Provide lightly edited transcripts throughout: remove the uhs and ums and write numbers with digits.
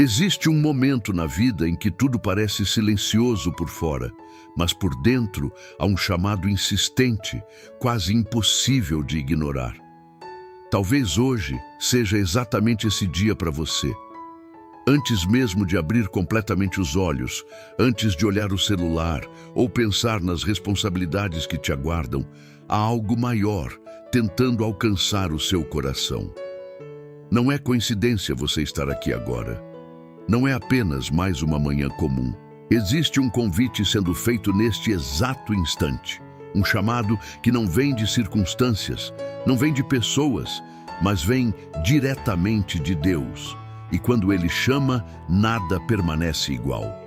Existe um momento na vida em que tudo parece silencioso por fora, mas por dentro há um chamado insistente, quase impossível de ignorar. Talvez hoje seja exatamente esse dia para você. Antes mesmo de abrir completamente os olhos, antes de olhar o celular ou pensar nas responsabilidades que te aguardam, há algo maior tentando alcançar o seu coração. Não é coincidência você estar aqui agora. Não é apenas mais uma manhã comum. Existe um convite sendo feito neste exato instante. Um chamado que não vem de circunstâncias, não vem de pessoas, mas vem diretamente de Deus. E quando Ele chama, nada permanece igual.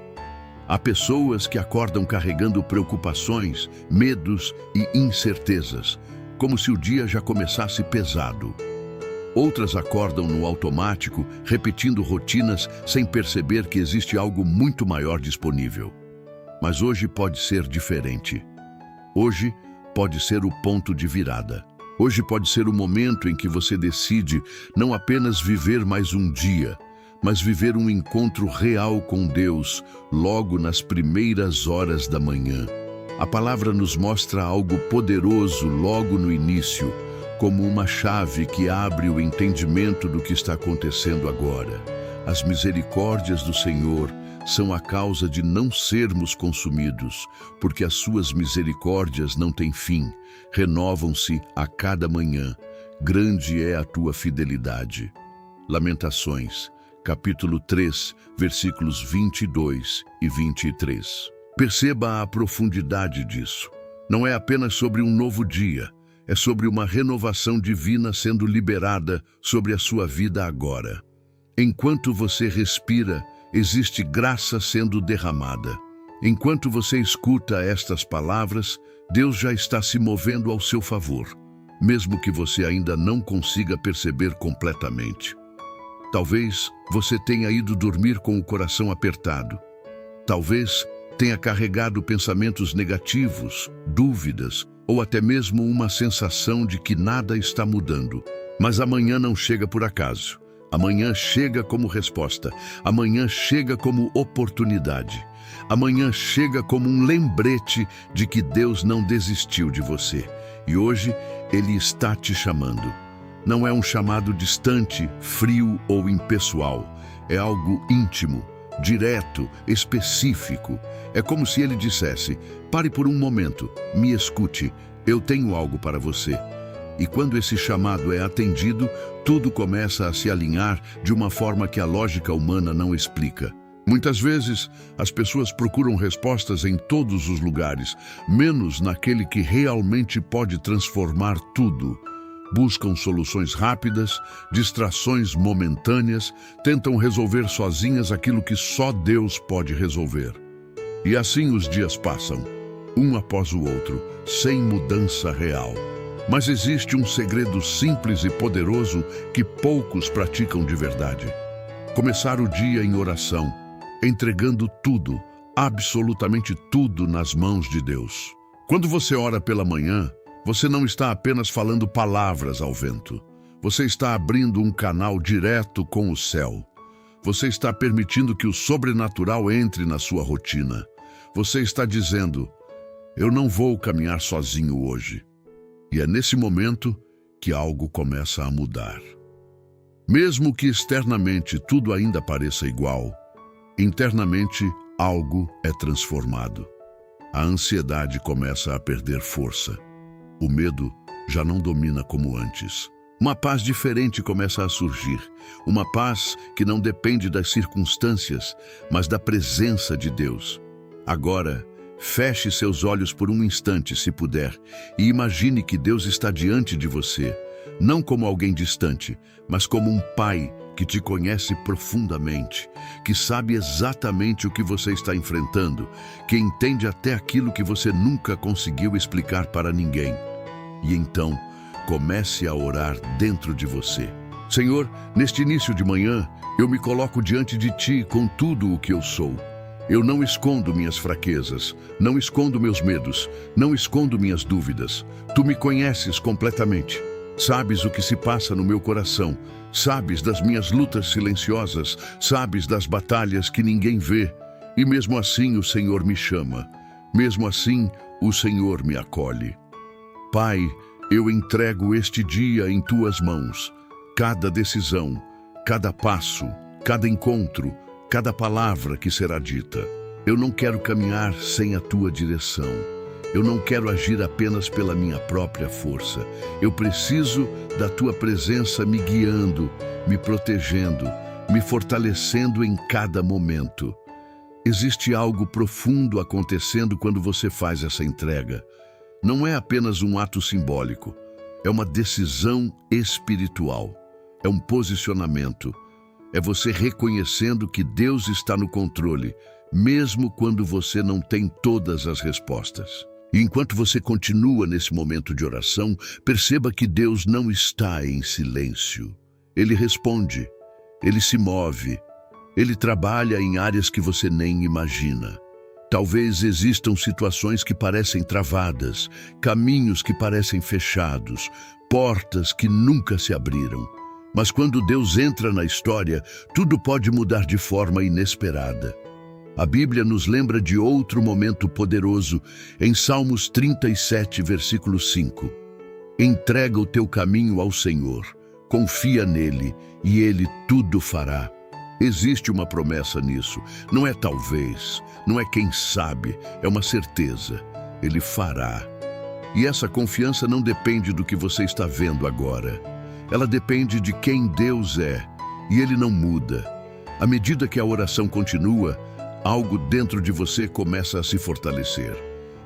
Há pessoas que acordam carregando preocupações, medos e incertezas, como se o dia já começasse pesado. Outras acordam no automático, repetindo rotinas sem perceber que existe algo muito maior disponível. Mas hoje pode ser diferente. Hoje pode ser o ponto de virada. Hoje pode ser o momento em que você decide não apenas viver mais um dia, mas viver um encontro real com Deus logo nas primeiras horas da manhã. A palavra nos mostra algo poderoso logo no início, como uma chave que abre o entendimento do que está acontecendo agora. As misericórdias do Senhor são a causa de não sermos consumidos, porque as suas misericórdias não têm fim, renovam-se a cada manhã. Grande é a tua fidelidade. Lamentações, capítulo 3, versículos 22 e 23. Perceba a profundidade disso. Não é apenas sobre um novo dia, é sobre uma renovação divina sendo liberada sobre a sua vida agora. Enquanto você respira, existe graça sendo derramada. Enquanto você escuta estas palavras, Deus já está se movendo ao seu favor, mesmo que você ainda não consiga perceber completamente. Talvez você tenha ido dormir com o coração apertado. Talvez tenha carregado pensamentos negativos, dúvidas, ou até mesmo uma sensação de que nada está mudando. Mas amanhã não chega por acaso. Amanhã chega como resposta. Amanhã chega como oportunidade. Amanhã chega como um lembrete de que Deus não desistiu de você. E hoje Ele está te chamando. Não é um chamado distante, frio ou impessoal. É algo íntimo, direto, específico. É como se Ele dissesse: pare por um momento, me escute, eu tenho algo para você. E quando esse chamado é atendido, tudo começa a se alinhar de uma forma que a lógica humana não explica. Muitas vezes, as pessoas procuram respostas em todos os lugares, menos naquele que realmente pode transformar tudo. Buscam soluções rápidas, distrações momentâneas, tentam resolver sozinhas aquilo que só Deus pode resolver. E assim os dias passam, um após o outro, sem mudança real. Mas existe um segredo simples e poderoso que poucos praticam de verdade. Começar o dia em oração, entregando tudo, absolutamente tudo nas mãos de Deus. Quando você ora pela manhã, você não está apenas falando palavras ao vento. Você está abrindo um canal direto com o céu. Você está permitindo que o sobrenatural entre na sua rotina. Você está dizendo: eu não vou caminhar sozinho hoje. E é nesse momento que algo começa a mudar. Mesmo que externamente tudo ainda pareça igual, internamente algo é transformado. A ansiedade começa a perder força. O medo já não domina como antes. Uma paz diferente começa a surgir. Uma paz que não depende das circunstâncias, mas da presença de Deus. Agora, feche seus olhos por um instante, se puder, e imagine que Deus está diante de você, não como alguém distante, mas como um pai que te conhece profundamente, que sabe exatamente o que você está enfrentando, que entende até aquilo que você nunca conseguiu explicar para ninguém. E então, comece a orar dentro de você. Senhor, neste início de manhã, eu me coloco diante de Ti com tudo o que eu sou. Eu não escondo minhas fraquezas, não escondo meus medos, não escondo minhas dúvidas. Tu me conheces completamente. Sabes o que se passa no meu coração. Sabes das minhas lutas silenciosas. Sabes das batalhas que ninguém vê. E mesmo assim o Senhor me chama. Mesmo assim o Senhor me acolhe. Pai, eu entrego este dia em tuas mãos. Cada decisão, cada passo, cada encontro, cada palavra que será dita. Eu não quero caminhar sem a tua direção. Eu não quero agir apenas pela minha própria força. Eu preciso da tua presença me guiando, me protegendo, me fortalecendo em cada momento. Existe algo profundo acontecendo quando você faz essa entrega. Não é apenas um ato simbólico, é uma decisão espiritual, é um posicionamento, é você reconhecendo que Deus está no controle, mesmo quando você não tem todas as respostas. E enquanto você continua nesse momento de oração, perceba que Deus não está em silêncio. Ele responde, Ele se move, Ele trabalha em áreas que você nem imagina. Talvez existam situações que parecem travadas, caminhos que parecem fechados, portas que nunca se abriram. Mas quando Deus entra na história, tudo pode mudar de forma inesperada. A Bíblia nos lembra de outro momento poderoso em Salmos 37, versículo 5. Entrega o teu caminho ao Senhor, confia nele e ele tudo fará. Existe uma promessa nisso. Não é talvez, não é quem sabe, é uma certeza. Ele fará. E essa confiança não depende do que você está vendo agora. Ela depende de quem Deus é, e Ele não muda. À medida que a oração continua, algo dentro de você começa a se fortalecer.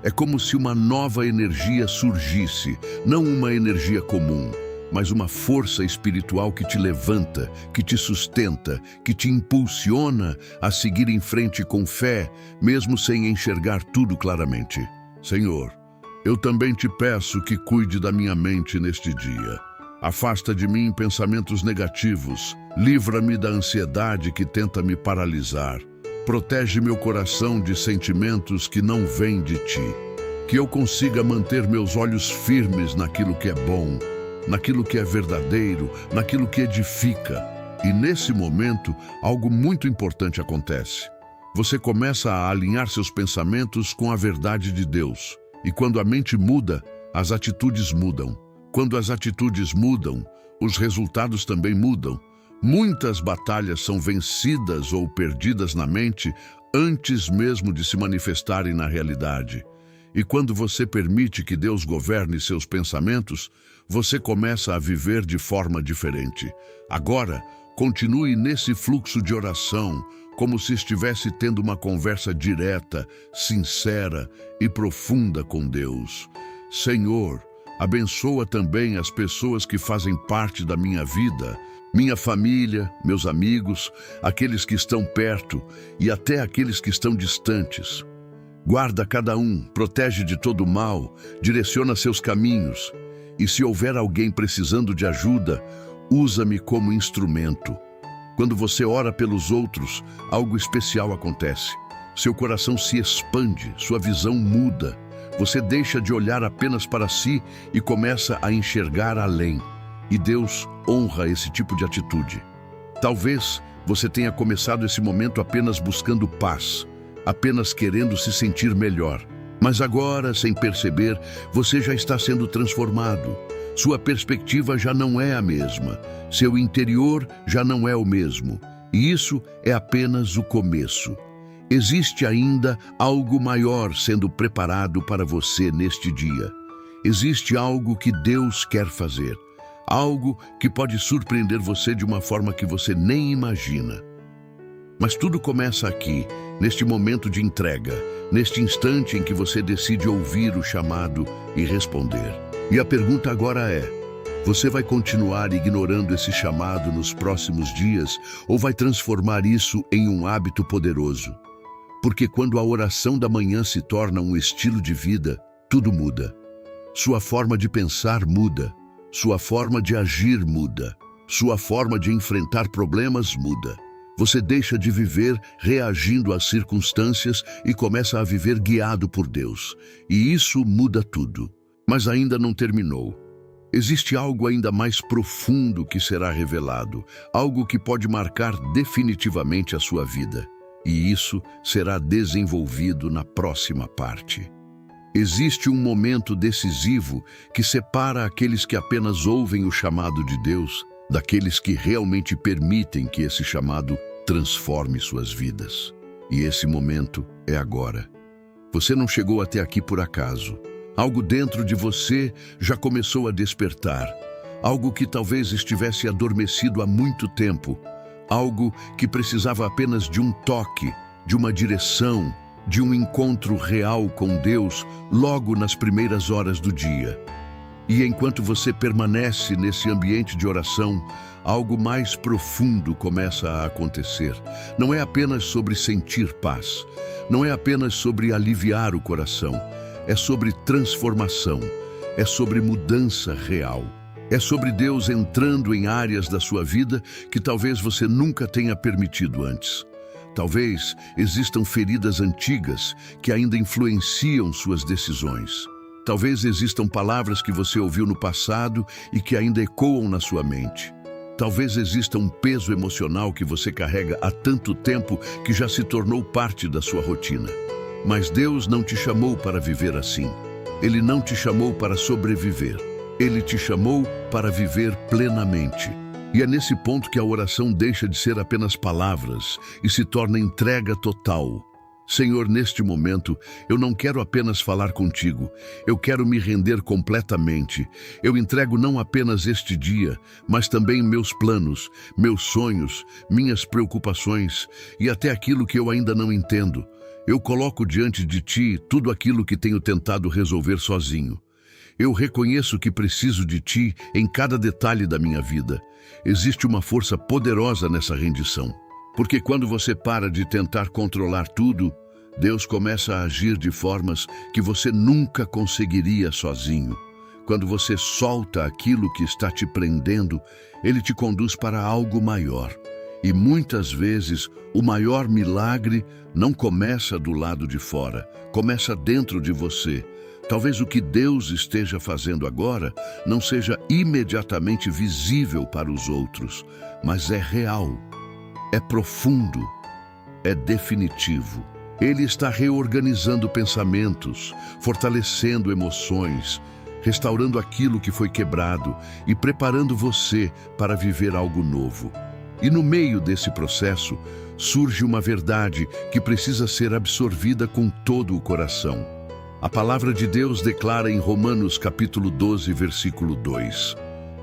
É como se uma nova energia surgisse, não uma energia comum, mas uma força espiritual que te levanta, que te sustenta, que te impulsiona a seguir em frente com fé, mesmo sem enxergar tudo claramente. Senhor, eu também te peço que cuide da minha mente neste dia. Afasta de mim pensamentos negativos, livra-me da ansiedade que tenta me paralisar. Protege meu coração de sentimentos que não vêm de ti. Que eu consiga manter meus olhos firmes naquilo que é bom, naquilo que é verdadeiro, naquilo que edifica. E nesse momento, algo muito importante acontece. Você começa a alinhar seus pensamentos com a verdade de Deus. E quando a mente muda, as atitudes mudam. Quando as atitudes mudam, os resultados também mudam. Muitas batalhas são vencidas ou perdidas na mente antes mesmo de se manifestarem na realidade. E quando você permite que Deus governe seus pensamentos, você começa a viver de forma diferente. Agora, continue nesse fluxo de oração, como se estivesse tendo uma conversa direta, sincera e profunda com Deus. Senhor, abençoa também as pessoas que fazem parte da minha vida, minha família, meus amigos, aqueles que estão perto e até aqueles que estão distantes. Guarda cada um, protege de todo mal, direciona seus caminhos. E se houver alguém precisando de ajuda, usa-me como instrumento. Quando você ora pelos outros, algo especial acontece. Seu coração se expande, sua visão muda. Você deixa de olhar apenas para si e começa a enxergar além. E Deus honra esse tipo de atitude. Talvez você tenha começado esse momento apenas buscando paz, apenas querendo se sentir melhor. Mas agora, sem perceber, você já está sendo transformado. Sua perspectiva já não é a mesma. Seu interior já não é o mesmo. E isso é apenas o começo. Existe ainda algo maior sendo preparado para você neste dia. Existe algo que Deus quer fazer. Algo que pode surpreender você de uma forma que você nem imagina. Mas tudo começa aqui, neste momento de entrega, neste instante em que você decide ouvir o chamado e responder. E a pergunta agora é: você vai continuar ignorando esse chamado nos próximos dias ou vai transformar isso em um hábito poderoso? Porque quando a oração da manhã se torna um estilo de vida, tudo muda. Sua forma de pensar muda, sua forma de agir muda, sua forma de enfrentar problemas muda. Você deixa de viver reagindo às circunstâncias e começa a viver guiado por Deus. E isso muda tudo. Mas ainda não terminou. Existe algo ainda mais profundo que será revelado, algo que pode marcar definitivamente a sua vida. E isso será desenvolvido na próxima parte. Existe um momento decisivo que separa aqueles que apenas ouvem o chamado de Deus daqueles que realmente permitem que esse chamado transforme suas vidas. E esse momento é agora. Você não chegou até aqui por acaso. Algo dentro de você já começou a despertar. Algo que talvez estivesse adormecido há muito tempo. Algo que precisava apenas de um toque, de uma direção, de um encontro real com Deus logo nas primeiras horas do dia. E enquanto você permanece nesse ambiente de oração, algo mais profundo começa a acontecer. Não é apenas sobre sentir paz, não é apenas sobre aliviar o coração, é sobre transformação, é sobre mudança real. É sobre Deus entrando em áreas da sua vida que talvez você nunca tenha permitido antes. Talvez existam feridas antigas que ainda influenciam suas decisões. Talvez existam palavras que você ouviu no passado e que ainda ecoam na sua mente. Talvez exista um peso emocional que você carrega há tanto tempo que já se tornou parte da sua rotina. Mas Deus não te chamou para viver assim. Ele não te chamou para sobreviver. Ele te chamou para viver plenamente. E é nesse ponto que a oração deixa de ser apenas palavras e se torna entrega total. Senhor, neste momento, eu não quero apenas falar contigo, eu quero me render completamente. Eu entrego não apenas este dia, mas também meus planos, meus sonhos, minhas preocupações e até aquilo que eu ainda não entendo. Eu coloco diante de ti tudo aquilo que tenho tentado resolver sozinho. Eu reconheço que preciso de ti em cada detalhe da minha vida. Existe uma força poderosa nessa rendição. Porque quando você para de tentar controlar tudo, Deus começa a agir de formas que você nunca conseguiria sozinho. Quando você solta aquilo que está te prendendo, Ele te conduz para algo maior. E muitas vezes, o maior milagre não começa do lado de fora, começa dentro de você. Talvez o que Deus esteja fazendo agora não seja imediatamente visível para os outros, mas é real, é profundo, é definitivo. Ele está reorganizando pensamentos, fortalecendo emoções, restaurando aquilo que foi quebrado e preparando você para viver algo novo. E no meio desse processo, surge uma verdade que precisa ser absorvida com todo o coração. A palavra de Deus declara em Romanos capítulo 12, versículo 2: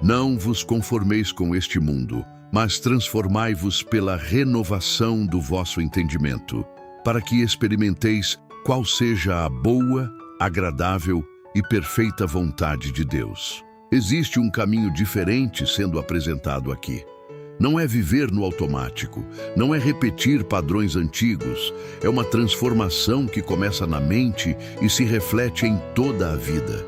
Não vos conformeis com este mundo, mas transformai-vos pela renovação do vosso entendimento, para que experimenteis qual seja a boa, agradável e perfeita vontade de Deus. Existe um caminho diferente sendo apresentado aqui. Não é viver no automático, não é repetir padrões antigos, é uma transformação que começa na mente e se reflete em toda a vida.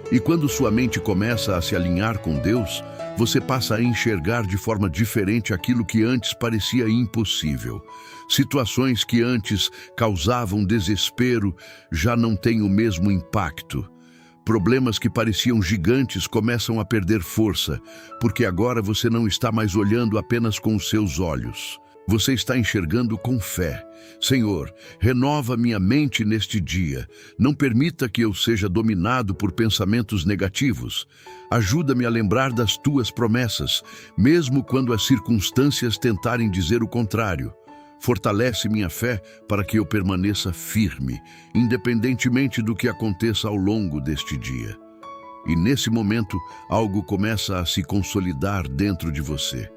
E quando sua mente começa a se alinhar com Deus, você passa a enxergar de forma diferente aquilo que antes parecia impossível. Situações que antes causavam desespero já não têm o mesmo impacto. Problemas que pareciam gigantes começam a perder força, porque agora você não está mais olhando apenas com os seus olhos. Você está enxergando com fé. Senhor, renova minha mente neste dia. Não permita que eu seja dominado por pensamentos negativos. Ajuda-me a lembrar das tuas promessas, mesmo quando as circunstâncias tentarem dizer o contrário. Fortalece minha fé para que eu permaneça firme, independentemente do que aconteça ao longo deste dia. E nesse momento, algo começa a se consolidar dentro de você.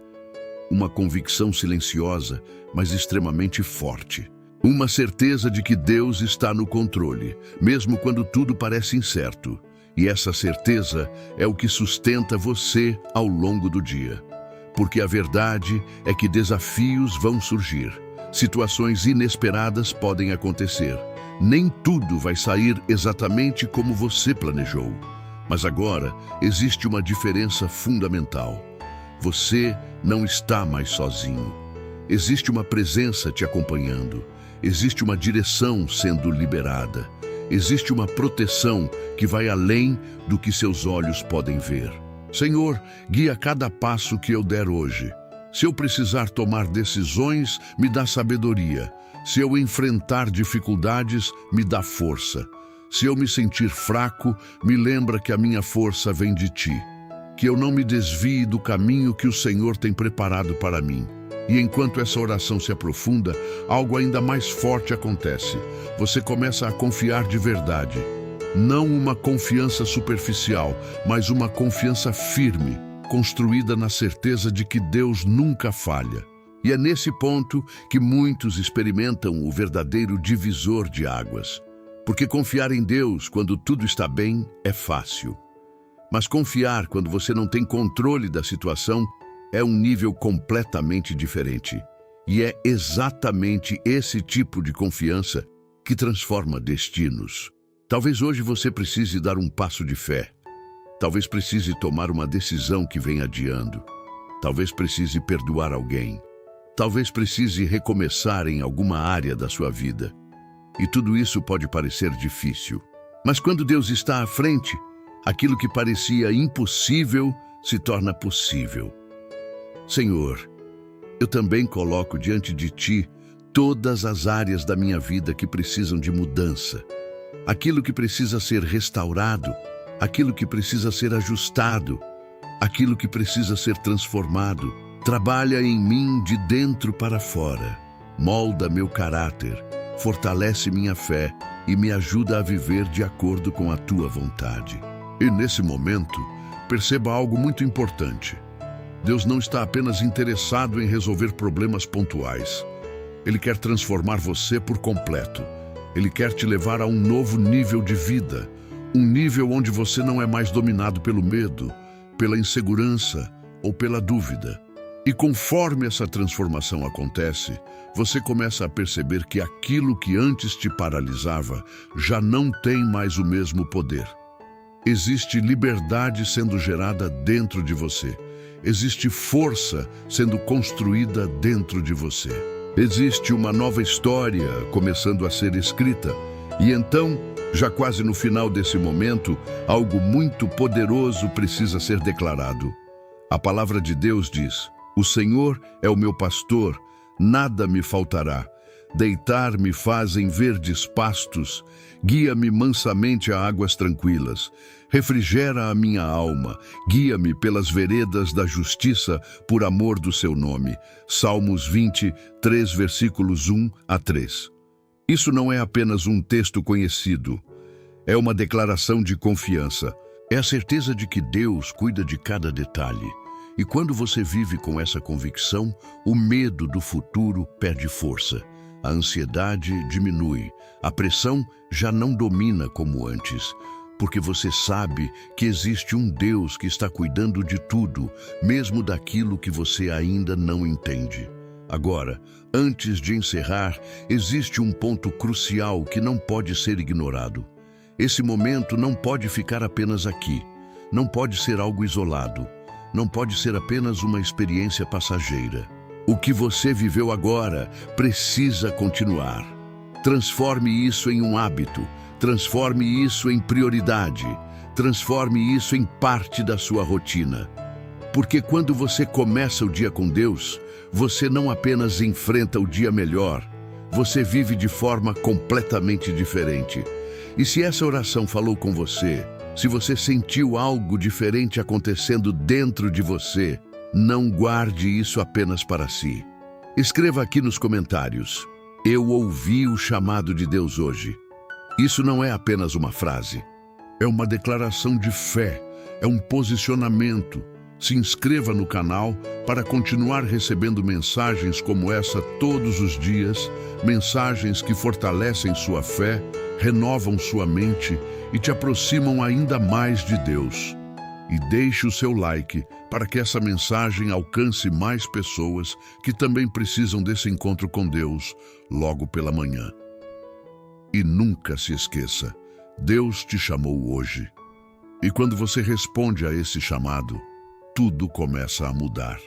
Uma convicção silenciosa, mas extremamente forte. Uma certeza de que Deus está no controle, mesmo quando tudo parece incerto. E essa certeza é o que sustenta você ao longo do dia. Porque a verdade é que desafios vão surgir. Situações inesperadas podem acontecer. Nem tudo vai sair exatamente como você planejou. Mas agora existe uma diferença fundamental. Você não está mais sozinho. Existe uma presença te acompanhando. Existe uma direção sendo liberada. Existe uma proteção que vai além do que seus olhos podem ver. Senhor, guia cada passo que eu der hoje. Se eu precisar tomar decisões, me dá sabedoria. Se eu enfrentar dificuldades, me dá força. Se eu me sentir fraco, me lembra que a minha força vem de Ti. Que eu não me desvie do caminho que o Senhor tem preparado para mim. E enquanto essa oração se aprofunda, algo ainda mais forte acontece. Você começa a confiar de verdade. Não uma confiança superficial, mas uma confiança firme, construída na certeza de que Deus nunca falha. E é nesse ponto que muitos experimentam o verdadeiro divisor de águas. Porque confiar em Deus quando tudo está bem é fácil. Mas confiar quando você não tem controle da situação é um nível completamente diferente. E é exatamente esse tipo de confiança que transforma destinos. Talvez hoje você precise dar um passo de fé. Talvez precise tomar uma decisão que vem adiando. Talvez precise perdoar alguém. Talvez precise recomeçar em alguma área da sua vida. E tudo isso pode parecer difícil. Mas quando Deus está à frente, aquilo que parecia impossível se torna possível. Senhor, eu também coloco diante de Ti todas as áreas da minha vida que precisam de mudança. Aquilo que precisa ser restaurado, aquilo que precisa ser ajustado, aquilo que precisa ser transformado. Trabalha em mim de dentro para fora. Molda meu caráter, fortalece minha fé e me ajuda a viver de acordo com a Tua vontade. E nesse momento, perceba algo muito importante. Deus não está apenas interessado em resolver problemas pontuais. Ele quer transformar você por completo. Ele quer te levar a um novo nível de vida, um nível onde você não é mais dominado pelo medo, pela insegurança ou pela dúvida. E conforme essa transformação acontece, você começa a perceber que aquilo que antes te paralisava já não tem mais o mesmo poder. Existe liberdade sendo gerada dentro de você. Existe força sendo construída dentro de você. Existe uma nova história começando a ser escrita. E então, já quase no final desse momento, algo muito poderoso precisa ser declarado. A palavra de Deus diz: O Senhor é o meu pastor, nada me faltará. Deitar-me faz em verdes pastos, guia-me mansamente a águas tranquilas. Refrigera a minha alma, guia-me pelas veredas da justiça por amor do seu nome. Salmos 23, versículos 1 a 3. Isso não é apenas um texto conhecido, é uma declaração de confiança. É a certeza de que Deus cuida de cada detalhe. E quando você vive com essa convicção, o medo do futuro perde força. A ansiedade diminui. A pressão já não domina como antes. Porque você sabe que existe um Deus que está cuidando de tudo, mesmo daquilo que você ainda não entende. Agora, antes de encerrar, existe um ponto crucial que não pode ser ignorado. Esse momento não pode ficar apenas aqui. Não pode ser algo isolado. Não pode ser apenas uma experiência passageira. O que você viveu agora precisa continuar. Transforme isso em um hábito. Transforme isso em prioridade. Transforme isso em parte da sua rotina. Porque quando você começa o dia com Deus, você não apenas enfrenta o dia melhor, você vive de forma completamente diferente. E se essa oração falou com você, se você sentiu algo diferente acontecendo dentro de você, não guarde isso apenas para si. Escreva aqui nos comentários: Eu ouvi o chamado de Deus hoje. Isso não é apenas uma frase. É uma declaração de fé, é um posicionamento. Se inscreva no canal para continuar recebendo mensagens como essa todos os dias, mensagens que fortalecem sua fé, renovam sua mente e te aproximam ainda mais de Deus. E deixe o seu like para que essa mensagem alcance mais pessoas que também precisam desse encontro com Deus logo pela manhã. E nunca se esqueça, Deus te chamou hoje. E quando você responde a esse chamado, tudo começa a mudar.